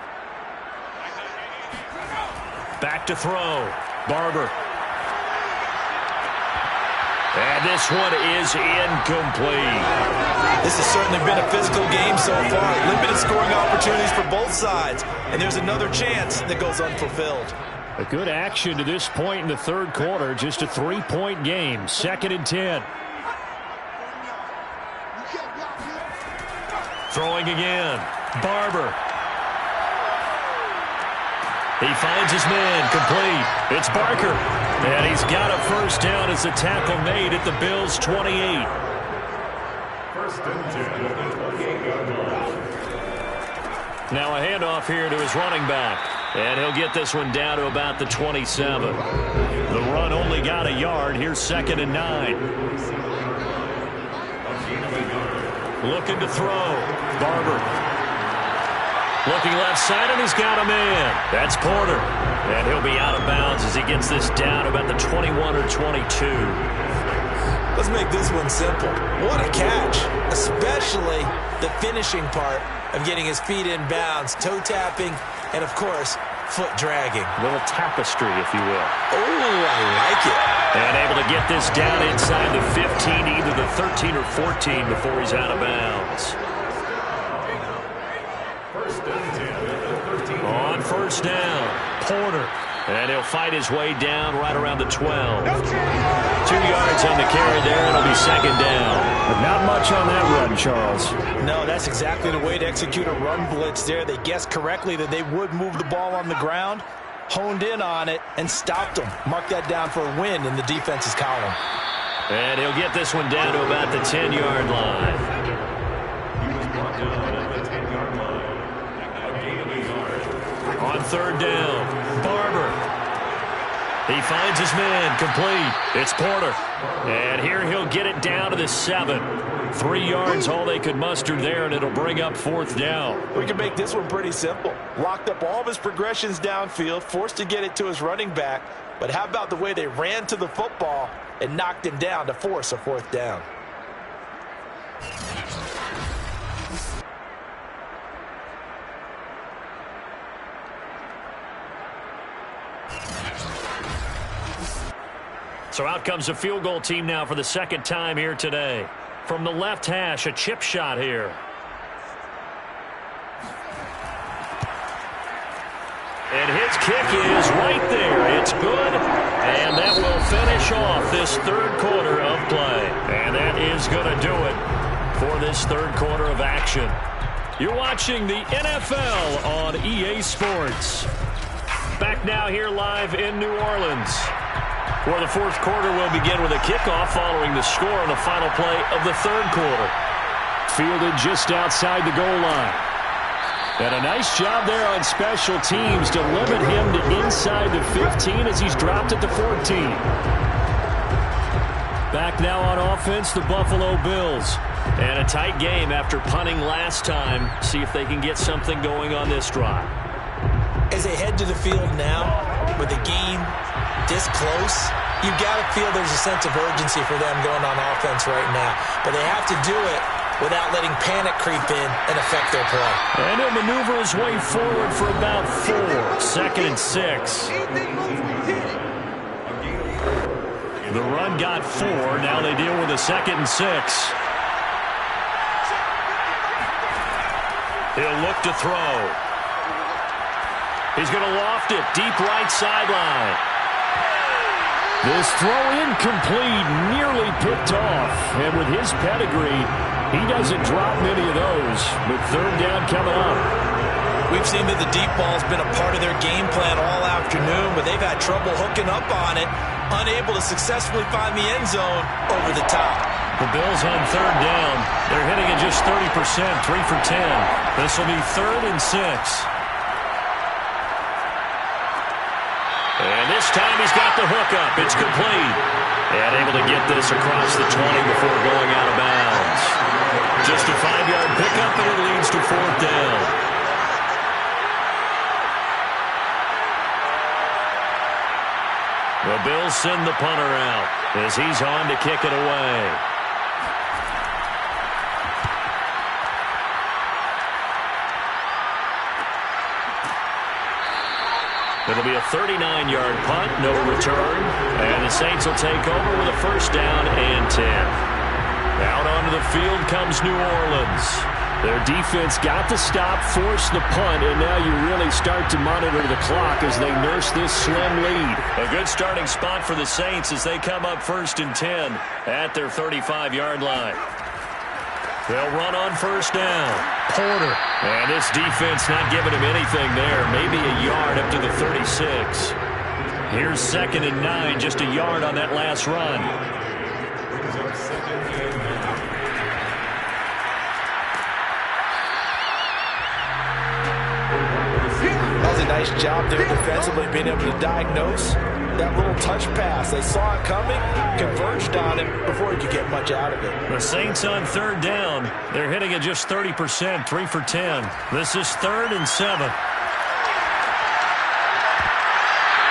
Back to throw. Barber. And this one is incomplete. This has certainly been a physical game so far. Limited scoring opportunities for both sides. And there's another chance that goes unfulfilled. A good action to this point in the 3rd quarter. Just a 3-point game. 2nd and 10. Throwing again. Barber. He finds his man, complete. It's Barker. And he's got a 1st down as a tackle made at the Bills' 28. 1st and 10. Now a handoff here to his running back. And he'll get this one down to about the 27. The run only got a yard. Here's 2nd and 9. Looking to throw. Barber. Looking left side, and he's got a man. That's Porter. And he'll be out of bounds as he gets this down about the 21 or 22. Let's make this one simple. What a catch, especially the finishing part of getting his feet in bounds, toe tapping, and of course, foot dragging. A little tapestry, if you will. Oh, I like it. And able to get this down inside the 15, either the 13 or 14 before he's out of bounds. On first down, Porter. And he'll fight his way down right around the 12. 2 yards on the carry there. It'll be second down. But not much on that run, Charles. No, that's exactly the way to execute a run blitz there. They guessed correctly that they would move the ball on the ground, honed in on it, and stopped them. Mark that down for a win in the defense's column. And he'll get this one down to about the 10-yard line. He was brought down at the 10-yard line. A gain of a yard. On third down, Barber. He finds his man, complete. It's Porter. And here he'll get it down to the 7. 3 yards, all they could muster there, and it'll bring up fourth down. We can make this one pretty simple. Locked up all of his progressions downfield, forced to get it to his running back. But how about the way they ran to the football and knocked him down to force a fourth down? So out comes the field goal team now for the second time here today. From the left hash, a chip shot here. And his kick is right there. It's good. And that will finish off this third quarter of play. And that is going to do it for this third quarter of action. You're watching the NFL on EA Sports. Back now here live in New Orleans, where the fourth quarter will begin with a kickoff following the score on the final play of the third quarter. Fielded just outside the goal line. And a nice job there on special teams to limit him to inside the 15 as he's dropped at the 14. Back now on offense, the Buffalo Bills. And a tight game after punting last time. See if they can get something going on this drive. As they head to the field now, with the game this close, you got to feel there's a sense of urgency for them going on offense right now. But they have to do it without letting panic creep in and affect their play. And he'll maneuver his way forward for about 4. Second and 6. The run got 4. Now they deal with a second and 6. He'll look to throw. He's going to loft it deep right sideline. This throw incomplete, nearly picked off. And with his pedigree, he doesn't drop many of those. But third down coming up. We've seen that the deep ball's been a part of their game plan all afternoon, but they've had trouble hooking up on it, unable to successfully find the end zone over the top. The Bills on third down. They're hitting at just 30%, 3 for 10. This will be third and 6. And this time he's got the hookup. It's complete. And able to get this across the 20 before going out of bounds. Just a 5-yard pickup, and it leads to fourth down. The Bills send the punter out as he's on to kick it away. It'll be a 39-yard punt, no return. And the Saints will take over with a first down and 10. Out onto the field comes New Orleans. Their defense got the stop, forced the punt, and now you really start to monitor the clock as they nurse this slim lead. A good starting spot for the Saints as they come up first and 10 at their 35-yard line. They'll run on first down. Porter. And this defense not giving him anything there. Maybe a yard up to the 36. Here's second and 9, just a yard on that last run. Brings up second and 9. That was a nice job there defensively, being able to diagnose that little touch pass. They saw it coming, converged on him before he could get much out of it. The Saints on third down. They're hitting at just 30%, 3 for 10. This is third and 7.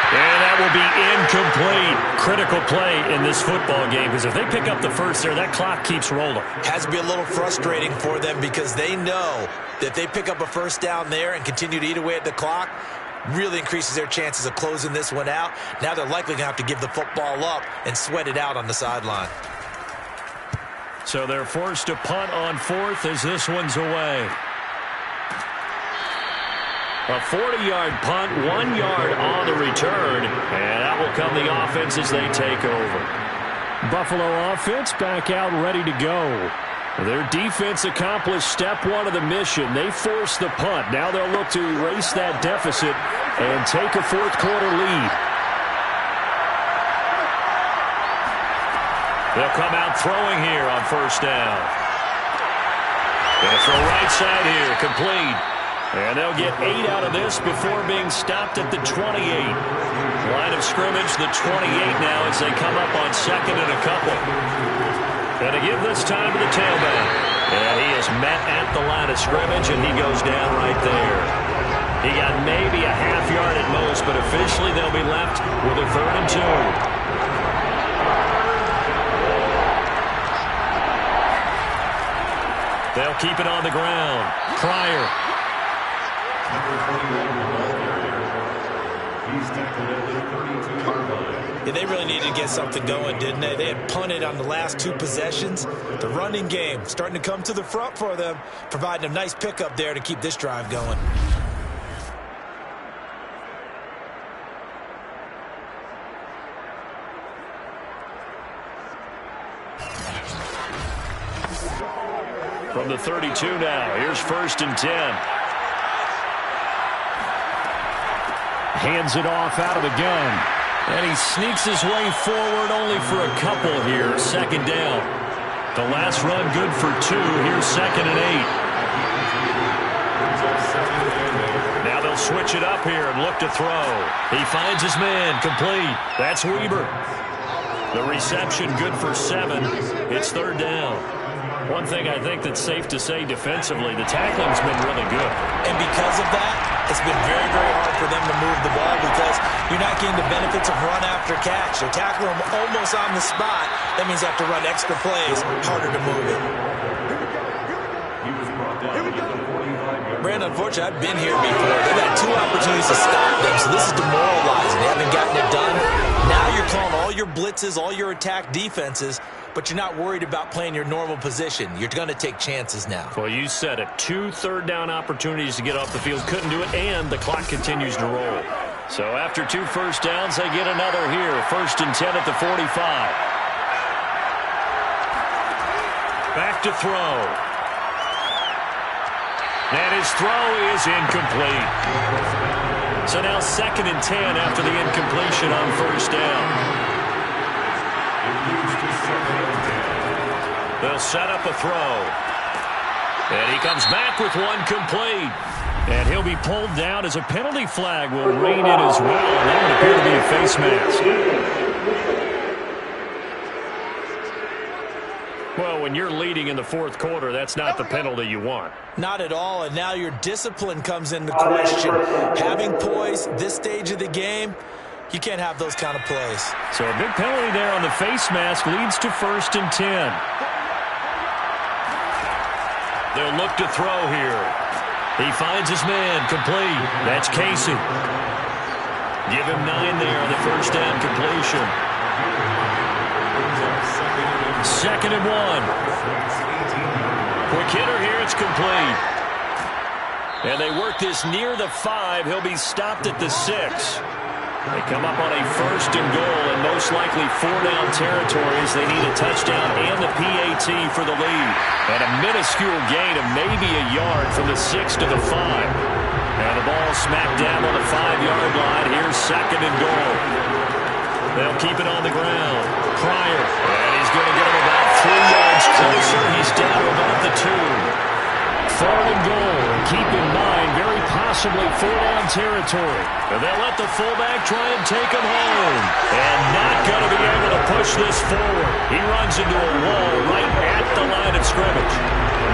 And that will be incomplete. Critical play in this football game, because if they pick up the first there, that clock keeps rolling. Has to be a little frustrating for them because they know that if they pick up a first down there and continue to eat away at the clock, really increases their chances of closing this one out. Now they're likely going to have to give the football up and sweat it out on the sideline. So they're forced to punt on fourth as this one's away. A 40-yard punt, 1 yard on the return, and that will come the offense as they take over. Buffalo offense back out ready to go. Their defense accomplished step one of the mission. They forced the punt. Now they'll look to erase that deficit and take a fourth quarter lead. They'll come out throwing here on first down. Gonna throw right side here, complete. And they'll get 8 out of this before being stopped at the 28. Line of scrimmage, the 28 now as they come up on second and a couple. And to give this time to the tailback. And he is met at the line of scrimmage, and he goes down right there. He got maybe a half yard at most, but officially they'll be left with a 3rd and 2. They'll keep it on the ground. Pryor. He's tackled at the 32-yard line. Yeah, they really needed to get something going, didn't they? They had punted on the last 2 possessions. The running game starting to come to the front for them, providing a nice pickup there to keep this drive going. From the 32 now, here's 1st and 10. Hands it off out of the gun. And he sneaks his way forward only for a couple here. 2nd down. The last run good for 2. Here's 2nd and 8. Now they'll switch it up here and look to throw. He finds his man, complete. That's Weber. The reception good for 7. It's 3rd down. One thing I think that's safe to say defensively, the tackling's been really good. And because of that, it's been very, very hard for them to move the ball because you're not getting the benefits of run after catch. They're tackling them almost on the spot. That means they have to run extra plays, harder to move it. Brandon, unfortunately, I've been here before. They've had 2 opportunities to stop them, so this is demoralizing. They haven't gotten it done. Now you're calling all your blitzes, all your attack defenses, but you're not worried about playing your normal position. You're going to take chances now. Well, you said it. 2 third-down opportunities to get off the field. Couldn't do it, and the clock continues to roll. So after 2 first downs, they get another here. 1st and 10 at the 45. Back to throw. And his throw is incomplete. So now 2nd and 10 after the incompletion on 1st down. They'll set up a throw. And he comes back with one complete. And he'll be pulled down as a penalty flag will rein in as well. And that would appear to be a face mask. Well, when you're leading in the 4th quarter, that's not the penalty you want. Not at all, and now your discipline comes into question. Having poise this stage of the game, you can't have those kind of plays. So a big penalty there on the face mask leads to 1st and 10. They'll look to throw here. He finds his man, complete. That's Casey. Give him 9 there on the 1st down completion. 2nd and 1. Quick hitter here, it's complete. And they work this near the 5. He'll be stopped at the 6. They come up on a 1st and goal, and most likely 4-down territories. They need a touchdown and the PAT for the lead. And a minuscule gain of maybe a yard from the 6 to the 5. And the ball smacked down on the 5-yard line. Here's 2nd and goal. They'll keep it on the ground. Pryor, and he's going to get him about 3 yards closer. He's down to about the 2. 3rd and goal. Keep in mind, very possibly 4-down territory. And they'll let the fullback try and take him home. And not going to be able to push this forward. He runs into a wall right at the line of scrimmage.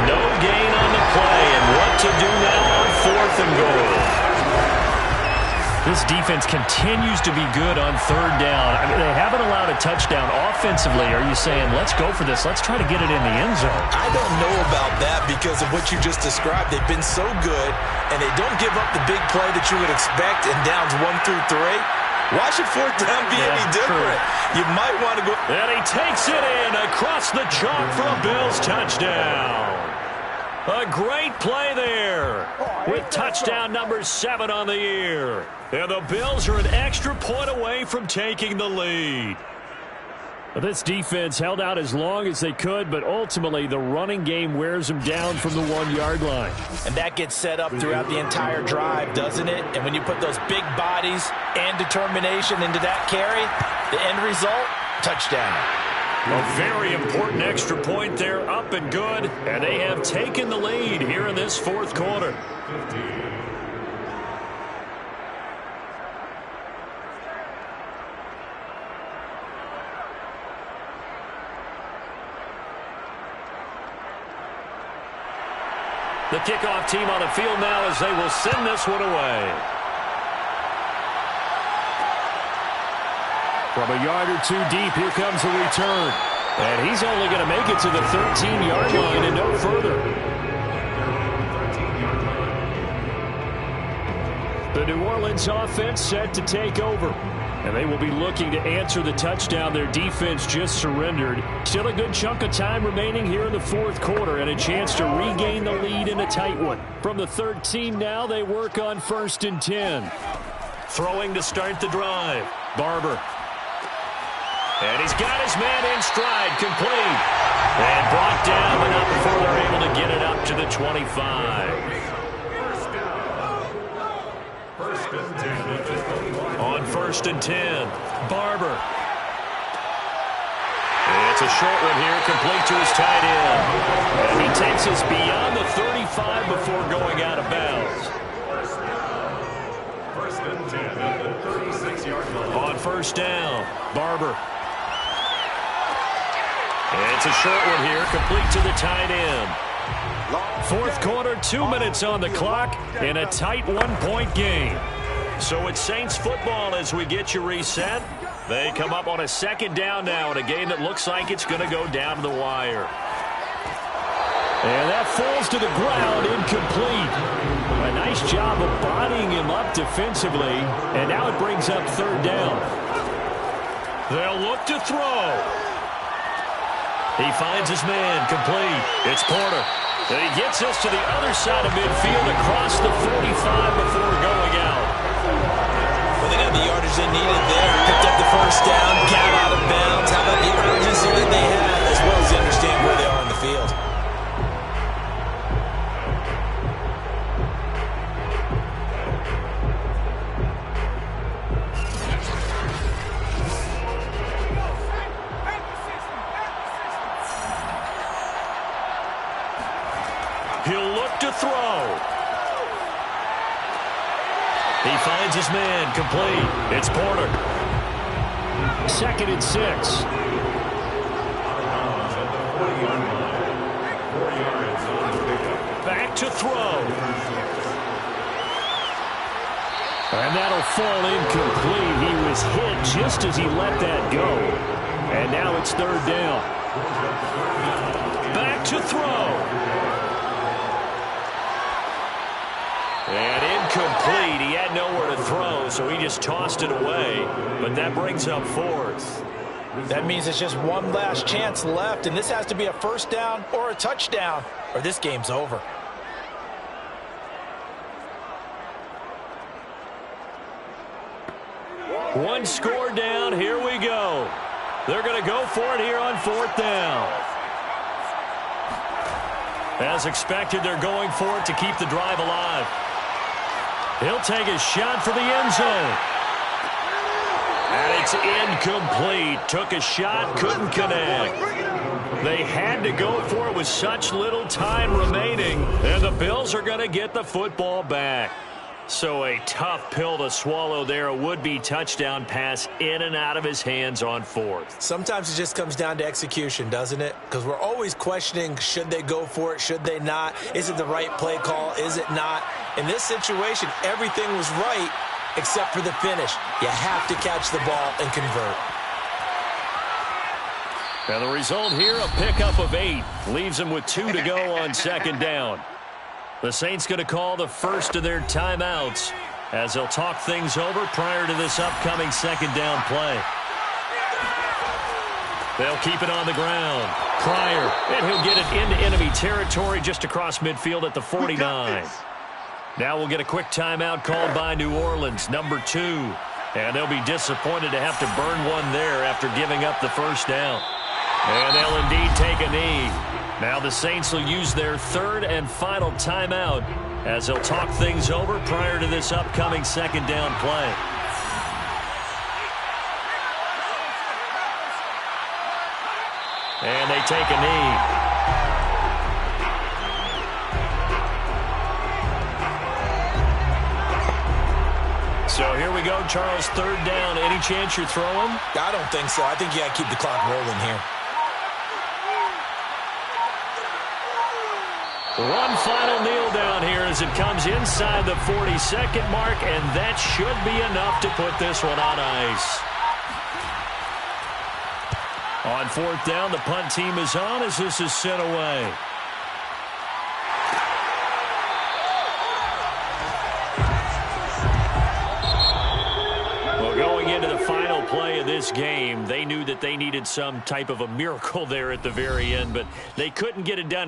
No gain on the play. And what to do now on 4th and goal? This defense continues to be good on third down. I mean, they haven't allowed a touchdown offensively. Are you saying, let's go for this? Let's try to get it in the end zone. I don't know about that because of what you just described. They've been so good, and they don't give up the big play that you would expect in downs 1 through 3. Why should fourth down be any different? True. You might want to go. And he takes it in across the chalk for a Bills touchdown. A great play there with touchdown number 7 on the year. And the Bills are an extra point away from taking the lead. This defense held out as long as they could, but ultimately the running game wears them down from the 1-yard line. And that gets set up throughout the entire drive, doesn't it? And when you put those big bodies and determination into that carry, the end result, touchdown. A very important extra point there, up and good. And they have taken the lead here in this fourth quarter. 50. The kickoff team on the field now as they will send this one away. From a yard or two deep, here comes the return. And he's only going to make it to the 13-yard line and no further. The New Orleans offense set to take over. And they will be looking to answer the touchdown their defense just surrendered. Still a good chunk of time remaining here in the fourth quarter and a chance to regain the lead in a tight one. From the 13 now, they work on 1st and 10. Throwing to start the drive. Barber. And he's got his man in stride, complete. And brought down, but not before they're able to get it up to the 25. On 1st and 10, Barber. And it's a short one here, complete to his tight end. And he takes us beyond the 35 before going out of bounds. 1st and 10 at the 36-yard line. On 1st down, Barber. And it's a short one here, complete to the tight end. Fourth quarter, 2 minutes on the clock in a tight 1-point game. So it's Saints football as we get you reset. They come up on a 2nd down now in a game that looks like it's going to go down to the wire. And that falls to the ground, incomplete. A nice job of bodying him up defensively. And now it brings up 3rd down. They'll look to throw. He finds his man, complete. It's Porter. And he gets us to the other side of midfield across the 45 before going out. Well, they got the yardage they needed there. Picked up the 1st down, got out of bounds. How about the urgency that they have, as well as they understand where they are in the field? He'll look to throw. He finds his man, complete. It's Porter. 2nd and 6. Back to throw. And that'll fall incomplete. He was hit just as he let that go. And now it's 3rd down. Back to throw. And incomplete. He had nowhere to throw, so he just tossed it away. But that brings up 4th. That means it's just one last chance left, and this has to be a 1st down or a touchdown, or this game's over. One score down. Here we go. They're going to go for it here on 4th down. As expected, they're going for it to keep the drive alive. He'll take a shot for the end zone. And it's incomplete. Took a shot, couldn't connect. They had to go for it with such little time remaining. And the Bills are going to get the football back. So a tough pill to swallow there. A would-be touchdown pass in and out of his hands on 4th. Sometimes it just comes down to execution, doesn't it? Because we're always questioning, should they go for it, should they not? Is it the right play call, is it not? In this situation, everything was right, except for the finish. You have to catch the ball and convert. And the result here, a pickup of 8. Leaves them with 2 to go on second down. The Saints going to call the first of their timeouts as they'll talk things over prior to this upcoming second down play. They'll keep it on the ground. Pryor, and he'll get it into enemy territory just across midfield at the 49. Now we'll get a quick timeout called by New Orleans, number 2. And they'll be disappointed to have to burn one there after giving up the first down. And they'll indeed take a knee. Now the Saints will use their third and final timeout as they'll talk things over prior to this upcoming second down play. And they take a knee. So here we go, Charles, third down. Any chance you're throwing? I don't think so. I think you got to keep the clock rolling here. One final kneel down here as it comes inside the 40-second mark, and that should be enough to put this one on ice. On fourth down, the punt team is on as this is sent away. Well, going into the final play of this game, they knew that they needed some type of a miracle there at the very end, but they couldn't get it done.